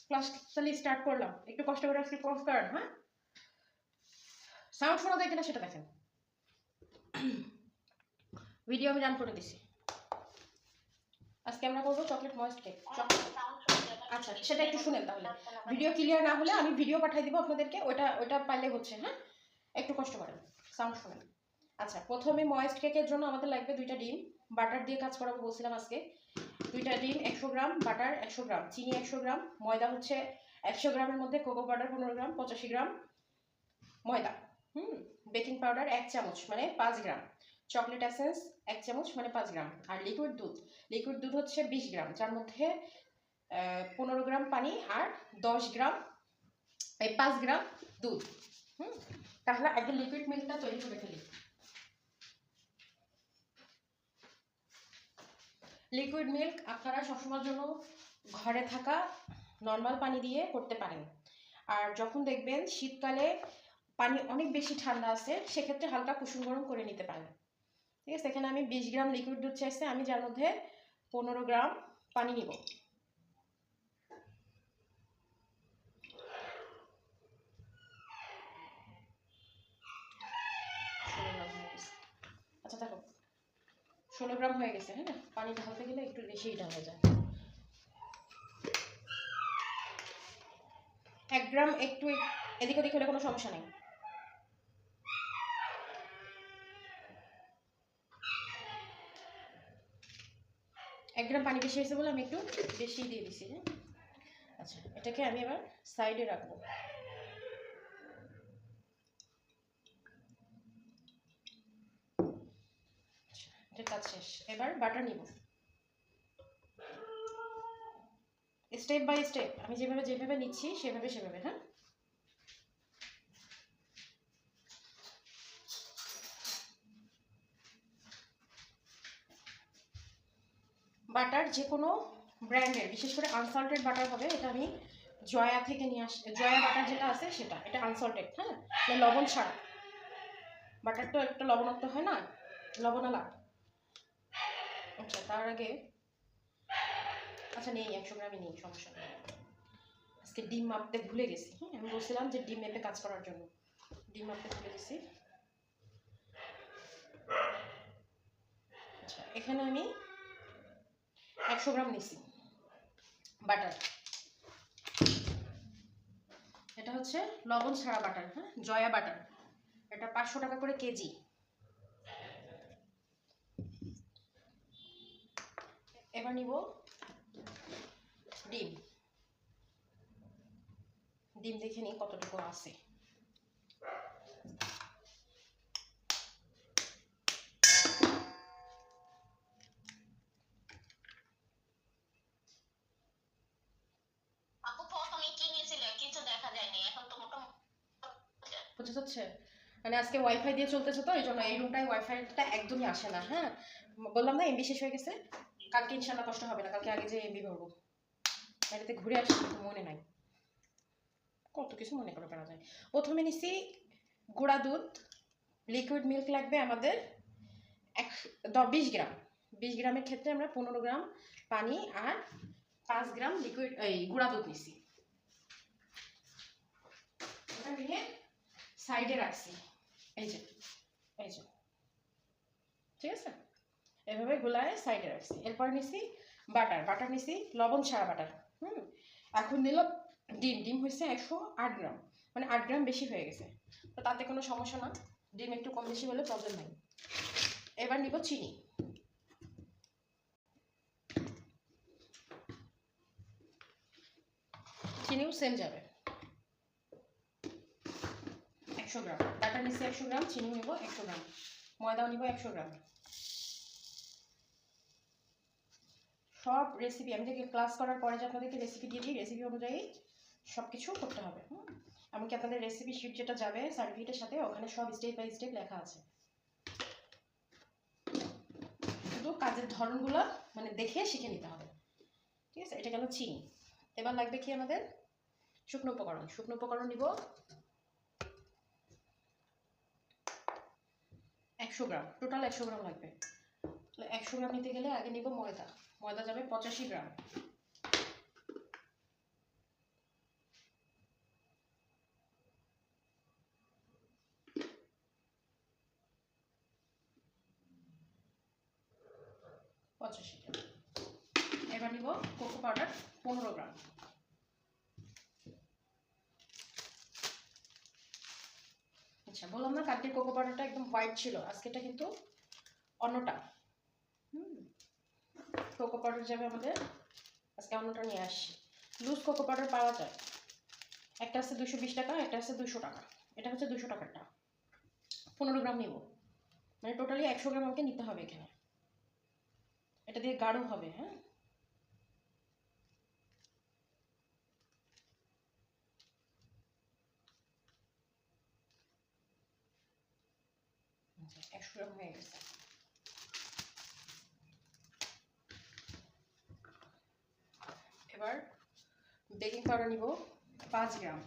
Class তাহলে start করলাম। একটু কষ্ট করে আজকে পজ করেন, হ্যাঁ? সাউন্ড শোনা যায় কিনা সেটা দেখেন। ভিডিও আমি রান করে দিছি। আজকে আমরা করবো চকলেট ময়েস্ট কেক। আচ্ছা, সেটা একটু শুনেন তাহলে। ভিডিও ক্লিয়ার না হলে আমি ভিডিও পাঠিয়ে দিব আপনাদেরকে, ওটা পাইলে হচ্ছে, হ্যাঁ? একটু কষ্ট করেন, সাউন্ড শুনেন। আচ্ছা, প্রথমে ময়েস্ট কেকের জন্য আমাদের লাগবে 2টা ডিম। বাটার দিয়ে কাজ করাবো বলছিলাম আজকে। 2টা ডিম, 100 গ্রাম বাটার, 100 গ্রাম চিনি, 100 গ্রাম ময়দা হচ্ছে 100 গ্রামের মধ্যে কোকো পাউডার 15 গ্রাম, 85 গ্রাম ময়দা, বেকিং পাউডার 1 চামচ মানে 5 গ্রাম, চকলেট এসেন্স 1 চামচ মানে 5 গ্রাম, আর লিকুইড দুধ হচ্ছে 20 গ্রাম, যার মধ্যে 15 গ্রাম পানি আর 10 গ্রাম 5 গ্রাম দুধ। তাহলে আগে লিকুইড মিল্কটা তৈরি করে ফেলি। লিকুইড মিল্ক আপনারা সবসময়ের জন্য ঘরে থাকা নর্মাল পানি দিয়ে করতে পারেন। আর যখন দেখবেন শীতকালে পানি অনেক বেশি ঠান্ডা আছে, সেক্ষেত্রে হালকা কুসুম গরম করে নিতে পারেন। ঠিক আছে, এখানে আমি 20 গ্রাম লিকুইড দুধ চাইছি, আমি যার মধ্যে 15 গ্রাম পানি নিব। আচ্ছা দেখো 16 গ্রাম হয়ে গেছে, হ্যাঁ? পানি ঢালতে গেলে একটু বেশি এটা হয়ে যায়। 1 গ্রাম একটু এদিক ওদিক হলে কোনো সমস্যা নেই। এক গ্রাম পানি বেশি হয়েছে বলে আমি একটু বেশি দিয়ে দিছি, হ্যাঁ? আচ্ছা, এটাকে আমি এবার সাইডে রাখবো। এটা কাজ শেষ। এবার বাটার নিব, স্টেপ বাই স্টেপ আমি যেভাবে নিচ্ছি সেভাবে, হ্যাঁ? বাটার যে কোনো ব্র্যান্ডের, বিশেষ করে আনসল্টেড বাটার হবে। এটা আমি জয়া থেকে নিয়ে আসি। জয়া বাটার যেটা আছে সেটা, এটা আনসল্টেড, হ্যাঁ? লবণ ছাড়া। বাটার তো একটা লবণাক্ত হয় না, লবণালা। আচ্ছা, তার আগে আচ্ছা নেই 100 গ্রামই নেই, সমস্যা নেই। আজকে ডিম মাপতে ভুলে গেছি, হ্যাঁ? আমি বলছিলাম যে ডিম মেপে কাজ করার জন্য, ডিম মাপতে ভুলে গেছি। আচ্ছা, এখানে আমি 100 গ্রাম নিছি বাটার। এটা হচ্ছে লবণ ছাড়া বাটার, হ্যাঁ? জয়া বাটার। এটা 500 টাকা করে কেজি। এবার নিব ডিম। ডিম দেখে নিই কতটুকু আছে। বুঝতে হচ্ছে, মানে আজকে ওয়াইফাই দিয়ে চলতেছে তো, এই জন্য এই রুমটায় ওয়াইফাইটা একদমই আসে না, হ্যাঁ? বললাম না এমবি শেষ হয়ে গেছে। কালকে ইনশাল্লাহ কষ্ট হবে না, কালকে আগে যে এমবি ভরবো। বাড়িতে ঘুরে আসছি, মনে নাই, কত কিছু মনে করে ফেলা যায়। প্রথমে নিছি গুঁড়া দুধ। লিকুইড মিল্ক লাগবে আমাদের 20 গ্রাম। 20 গ্রামের ক্ষেত্রে আমরা 15 গ্রাম পানি আর 5 গ্রাম লিকুইড গুঁড়া দুধ নিছি। এটা নিয়ে সাইডে রাখছি, এই যে ঠিক আছে, এভাবে গুলায় সাইডে রাখছি। এরপর নিছি বাটার নিছি লবণ ছাড়া বাটার। এখন দিলাম ডিম হয়েছে 108 গ্রাম, মানে 8 গ্রাম বেশি হয়ে গেছে, তো তাতে কোনো সমস্যা না, ডিম একটু কম বেশি হলে প্রবলেম নাই। এবার নিব চিনি। চিনিও সেম যাবে 100 গ্রাম। বাটার নিছি 100 গ্রাম, চিনি নিব 100 গ্রাম, ময়দাও নিব 100 গ্রাম। সব রেসিপি আমি যে ক্লাস করার পরে যে আপনাদেরকে রেসিপি দিয়ে দিই, রেসিপি অনুযায়ী সব কিছু করতে হবে। এমনকি আপনাদের রেসিপি শিট যেটা যাবে সার্টিফিকেটের সাথে, ওখানে সব স্টেপ বাই স্টেপ লেখা আছে। শুধু কাজের ধরনগুলো মানে দেখে শিখে নিতে হবে, ঠিক আছে? এটা গেল চিনি। এবার লাগবে কি আমাদের শুকনো উপকরণ নিব 100 গ্রাম, টোটাল 100 গ্রাম লাগবে। 100 গ্রাম নিতে গেলে আগে নিব ময়দা যাবে 85 গ্রাম। 85 গ্রাম। এবার নিব কোকো পাউডার 15 গ্রাম। আচ্ছা, বললাম না কালকের কোকো পাউডারটা একদম হোয়াইট ছিল, আজকেটা কিন্তু অন্যটা। কোকো পাউডার যাবে আমাদের, আজকে অন্যটা নিয়ে আসছি। লুজ কোকো পাউডার পাওয়া যায়, একটা আছে 220 টাকা, একটা আছে 200 টাকা। এটা হচ্ছে 200 টাকারটা। 15 গ্রাম নিব, মানে টোটালি 100 গ্রাম আমাকে নিতে হবে এখানে। এটা দিয়ে গাঢ় হবে। হ্যাঁ, আচ্ছা 100 গ্রাম হয়ে গেছে। এবার বেকিং পাউডার নিব 5 গ্রাম।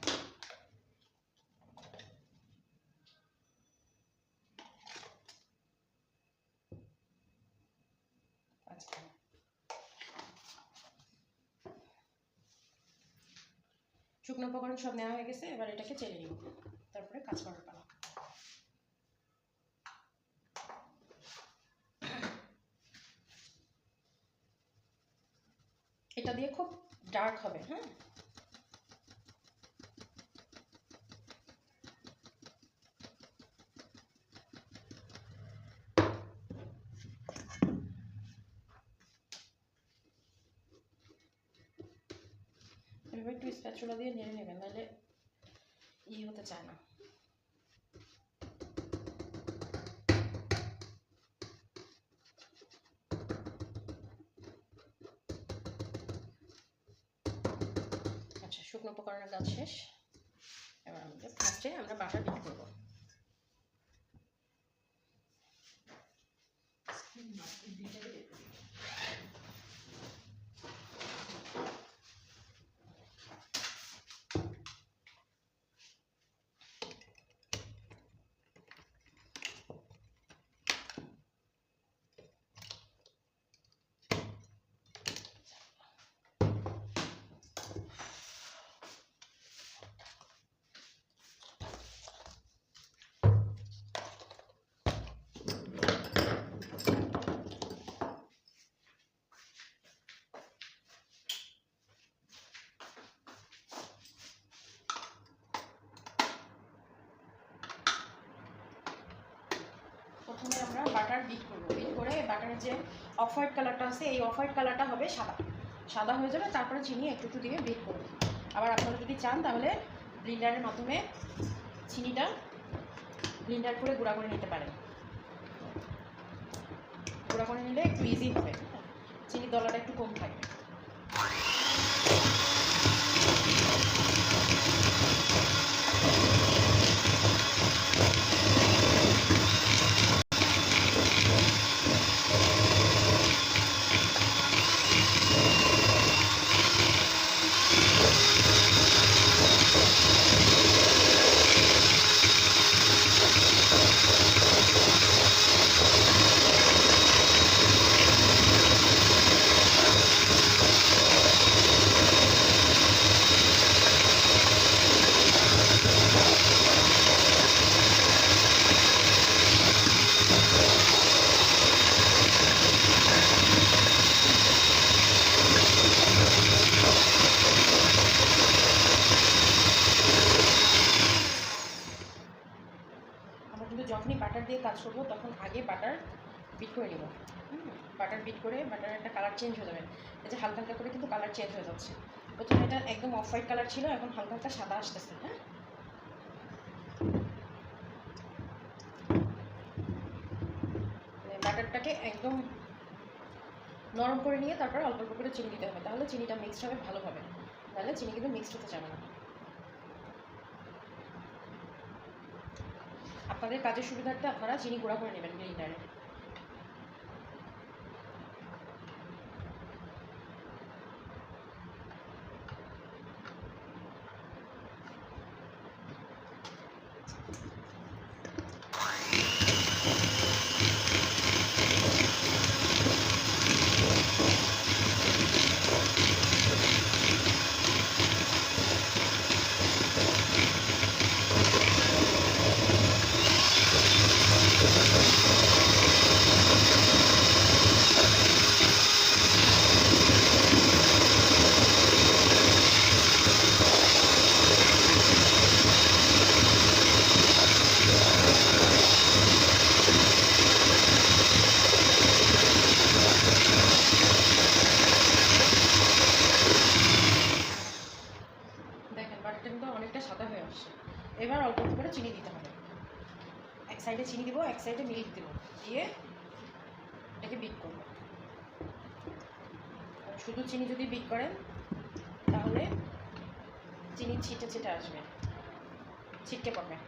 শুকনো উপকরণ সব নেওয়া হয়ে গেছে, এবার এটাকে চেলে নিব, তারপরে কাজ করার পালা। এটা দিয়ে খুব ডার্ক হবে। হ্যাঁ, এভাবে একটু স্প্যাচুলা দিয়ে নেড়ে নেবেন, নাহলে হতে চায় না। আচ্ছা, শুকনো উপকরণের কাজ শেষ। এবার আমাদের ফার্স্টে আমরা বাটার বিট করব। প্রথমে আমরা বাটার বিট করব, বিট করে বাটারের যে অফ হোয়াইট কালারটা আছে, এই অফ হোয়াইট কালারটা হবে সাদা, সাদা হয়ে যাবে। তারপরে চিনি একটু একটু দিয়ে বিট করব। আবার আপনারা যদি চান তাহলে ব্লিন্ডারের মাধ্যমে চিনিটা ব্লিন্ডার করে গুঁড়া করে নিতে পারেন। গুঁড়া করে নিলে একটু ইজি হবে, চিনি দলাটা একটু কম থাকবে। যখনই বাটার দিয়ে কাজ করবো তখন আগে বাটার বিট করে নেব। বাটার বিট করে বাটার একটা কালার চেঞ্জ হয়ে যাবে। এই যে হালকা হালকা করে কিন্তু কালার চেঞ্জ হয়ে যাচ্ছে। প্রথমে এটা একদম অফ হোয়াইট কালার ছিল, এখন হালকা হালকা সাদা আসতেছে। হ্যাঁ, বাটারটাকে একদম নরম করে নিয়ে তারপর অল্প অল্প করে চিনি দিতে হবে, তাহলে চিনিটা মিক্সড হবে ভালোভাবে, তাহলে চিনি কিন্তু মিক্সড হতে যাবে না। আপনাদের কাজের সুবিধার্থে আপনারা চিনি গুঁড়া করে নেবেন ব্লেন্ডারে। অনেকটা সাদা হয়ে আসছে। এবার অল্প অল্প করে চিনি দিতে হবে। এক সাইডে চিনি দিব, এক সাইডে মিল্ক দেবো, দিয়ে এটাকে বিট করবো। শুধু চিনি যদি বিট করেন তাহলে চিনি ছিটে ছিটে আসবে, ছিটকে পড়বে।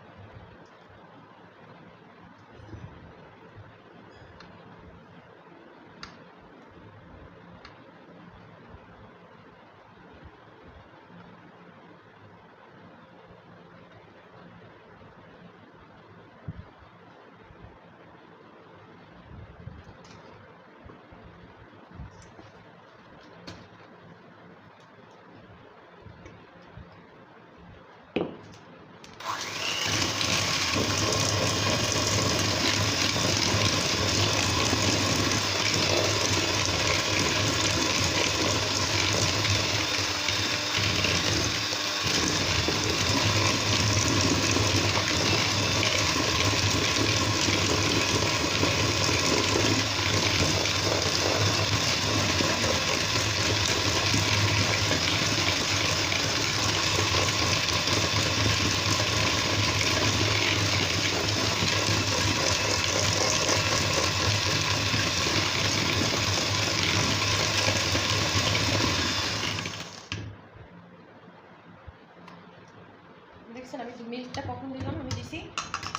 দেখছেন আমি মিল্কটা কখন দিলাম? আমি দিছি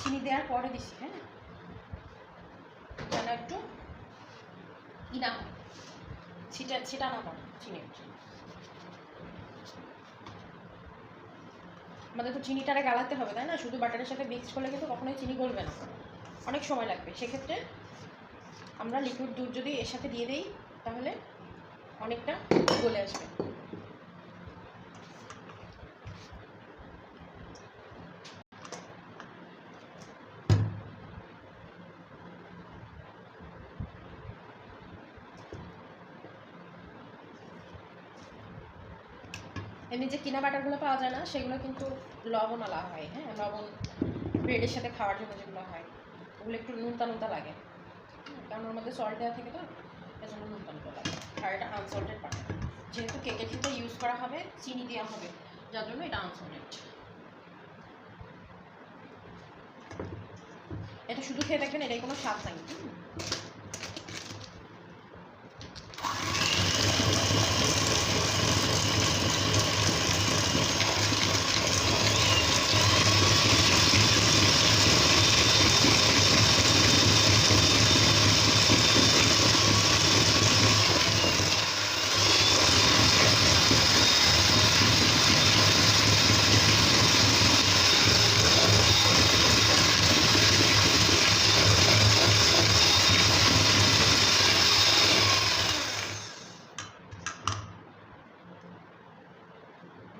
চিনি দেওয়ার পরে দিছি, হ্যাঁ, যেন একটু ইনা ছিটা ছিটা না পড়ে চিনি। আমাদের তো চিনিটারে গালাতে হবে, তাই না? শুধু বাটারের সাথে মিক্স করলে কিন্তু কখনোই চিনি গলবে না, অনেক সময় লাগবে। সেক্ষেত্রে আমরা লিকুইড দুধ যদি এর সাথে দিয়ে দিই তাহলে অনেকটা গলে আসবে। এমনি যে কিনা বাটারগুলো পাওয়া যায় না সেগুলো কিন্তু লবণ আলা হয়, হ্যাঁ, লবণ ব্রেডের সাথে খাওয়ার জন্য যেগুলো হয় ওগুলো একটু নুনতা নুনতা লাগে, কারণ ওর মধ্যে সল্ট দেওয়া থাকে তো, এজন্য নুনতা নুনতা লাগে। আর এটা আনসল্টেড বাটার, যেহেতু কেকের ক্ষেত্রে ইউজ করা হবে চিনি দেওয়া হবে, যার জন্য এটা আনসল্টেড। এটা শুধু খেয়ে দেখবেন এটাই কোনো স্বাদ নাই।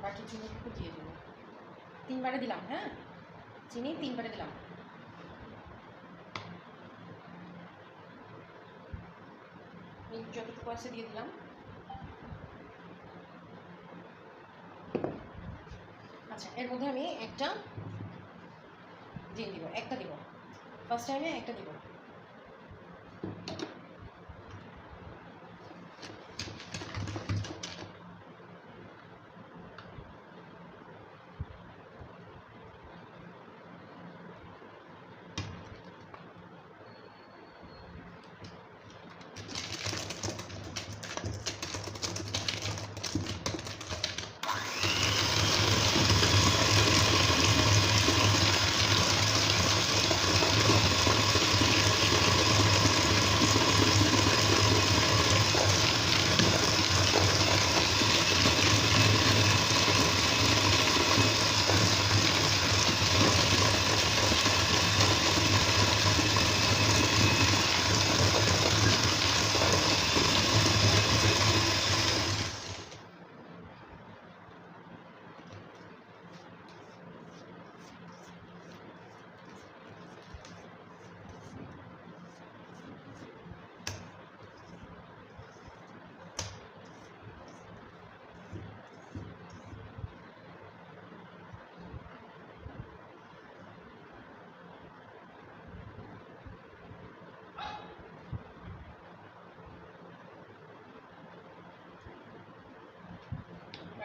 বাকি চিনিটুকু দিয়ে দেবো, 3 বারে দিলাম, হ্যাঁ, চিনি 3 বারে দিলাম। যতটুকু আছে দিয়ে দিলাম। আচ্ছা, এর মধ্যে আমি একটা দিয়ে দিব, একটা দিব, ফার্স্ট টাইমে একটা দিব।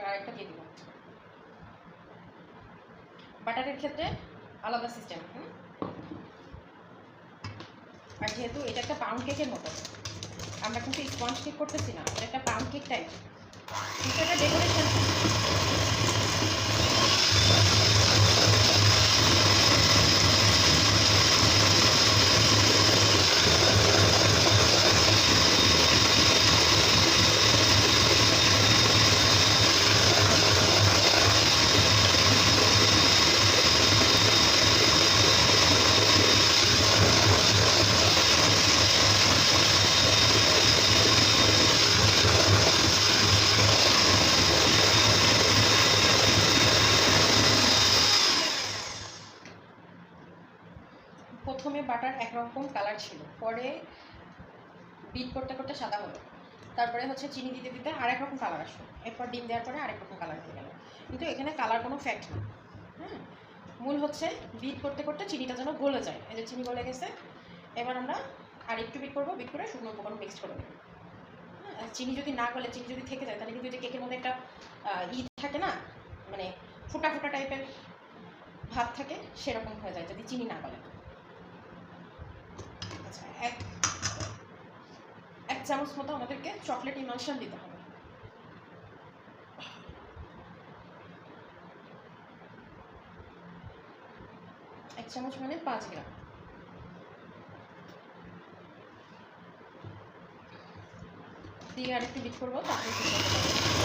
আরেকটা দিয়ে দিলাম। বাটারের ক্ষেত্রে আলাদা সিস্টেম। আর যেহেতু এটা একটা পাউন্ড কেকের মতো, আমরা কিন্তু স্পঞ্জ কেক করতেছি না, এটা একটা পাউন্ড কেক টাইপ, কিন্তু এটা ডেকোরেশন। প্রথমে বাটার একরকম কালার ছিল, পরে বিট করতে করতে সাদা হলো, তারপরে হচ্ছে চিনি দিতে দিতে আরেক রকম কালার আসলো, এরপর ডিম দেওয়ার পরে আরেক রকম কালার হয়ে গেল। কিন্তু এখানে কালার কোনো ফ্যাক্ট না। হ্যাঁ, মূল হচ্ছে বিট করতে করতে চিনিটা যেন গলে যায়। এই যে চিনি গলে গেছে, এবার আমরা আর একটু বিট করবো, বিট করে শুকনো উপকরণ মিক্স করে দেবো। হ্যাঁ, চিনি যদি না গলে, চিনি যদি থেকে যায়, তাহলে কিন্তু যে কেকের মধ্যে একটা থাকে না, মানে ফোটা ফোটা টাইপের ভাব থাকে, সেরকম হয়ে যায় যদি চিনি না গলে। আচ্ছা, এক চামচ মতো আমাদেরকে চকলেট ইমালশন দিতে হবে। এক চামচ মানে 5 গ্রাম। দিয়ে আরেকটু বিট করবো, তারপরে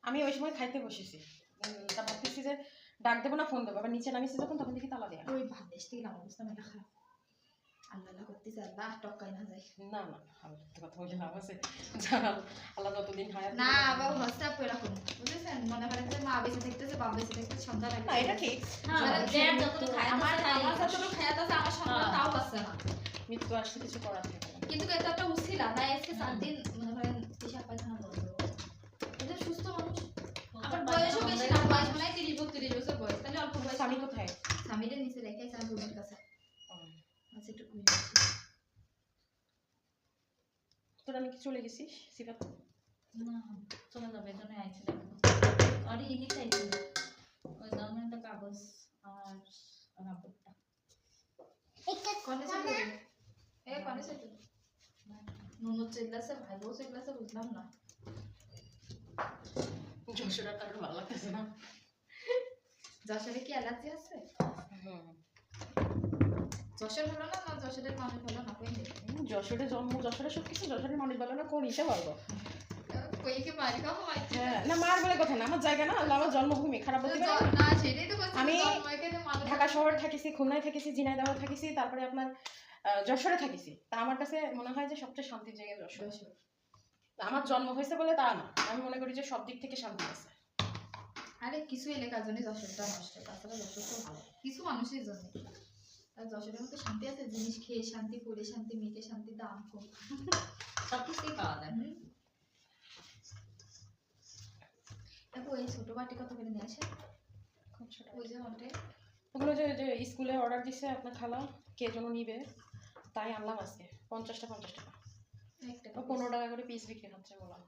আমি ওই সময় খাইতে বসেছি, তা ভাবতেছি যে ডাক দেবো না ফোন দেবো, আবার নিচে নামিয়েছি যখন, তখন দেখি তালা দেয়া। ওই ভাবতেছি আমার অবস্থা মেলা খারাপ, আল্লাহ করতেছে, আল্লাহ টক্কাই না যায়। না না, কথা বলে লাভ আছে, জানাল আল্লাহ যতদিন হায়াত না আবার হোয়াটসঅ্যাপ করে রাখুন, বুঝেছেন? মনে করেন যে মা বেঁচে থাকতেছে, বাপ বেঁচে থাকতেছে, সন্তান না, এটা ঠিক। আমার যতটুকু খায়াত আছে, আমার সন্তান তাও আছে না, মৃত্যু আসলে কিছু করার থাকে না। কিন্তু এটা একটা উছিলা, তাই আজকে 7 দিন মনে করেন পেশাব পায়খানা বন্ধ। এটা সুস্থ মানুষ, আমার বয়সও বেশি না, বয়স মানে 30-32 বছর বয়স, তাহলে অল্প বয়স। স্বামী কোথায়? স্বামীদের নিচে রেখে আমার বোনের কাছে। আচ্ছা, একটু তোরা নাকি চলে গেছিস সিফাত? না, চলে যাবে, এজন্য আইছি। দেখো আর হিগি চাইছি, ওই গভর্নমেন্টের কাগজ আর রাবড়টা কনে চলে এ কনে চলে ননদ চিল্লাছে, ভাই বউ চিল্লাছে, বুঝলাম না। যশোরের কারণ ভালো লাগতেছে না। যশোরে কি অ্যালার্জি আছে? যশোর হলো না, না যশোরের মানুষ হলো না, কই নেই। যশোরে জন্ম, যশোরে সব কিছু, যশোরের মানুষ বলে না, কোন হিসেবে পারবো? কই কি মারি খাবো মাইতে? হ্যাঁ, না মার বলে কথা না, আমার জায়গা না, আল্লাহ আমার জন্মভূমি, খারাপ বলতে পারি না, সেটাই তো বলছি। আমি ঢাকা শহরে থাকিছি, খুলনায় থাকিছি, ঝিনাইদহে থাকিছি, তারপরে আপনার যশোরে থাকিছি। তা আমার কাছে মনে হয় যে সবচেয়ে শান্তির জায়গা যশোর। আমার জন্ম হয়েছে বলে তা না, আমি মনে করি যে সব দিক থেকে শান্তি আছে। আরে কিছু এলাকার জন্য যশোরটা নষ্ট, তাছাড়া যশোর তো ভালো কিছু মানুষের জন্য। আর যশোরের মধ্যে শান্তি আছে, জিনিস খেয়ে শান্তি, পরে শান্তি, মেয়েকে শান্তি, দাম কম, সবকিছুই পাওয়া যায়। দেখো এই ছোট বাটি কত করে নিয়ে আসে, ওই যে ওটা ওগুলো যে যে স্কুলে অর্ডার দিছে আপনার খালা, কে যেন নিবে, তাই আনলাম আজকে। 50 টাকা 50 টাকা, 15 টাকা করে পিস বিক্রি হচ্ছে বললাম।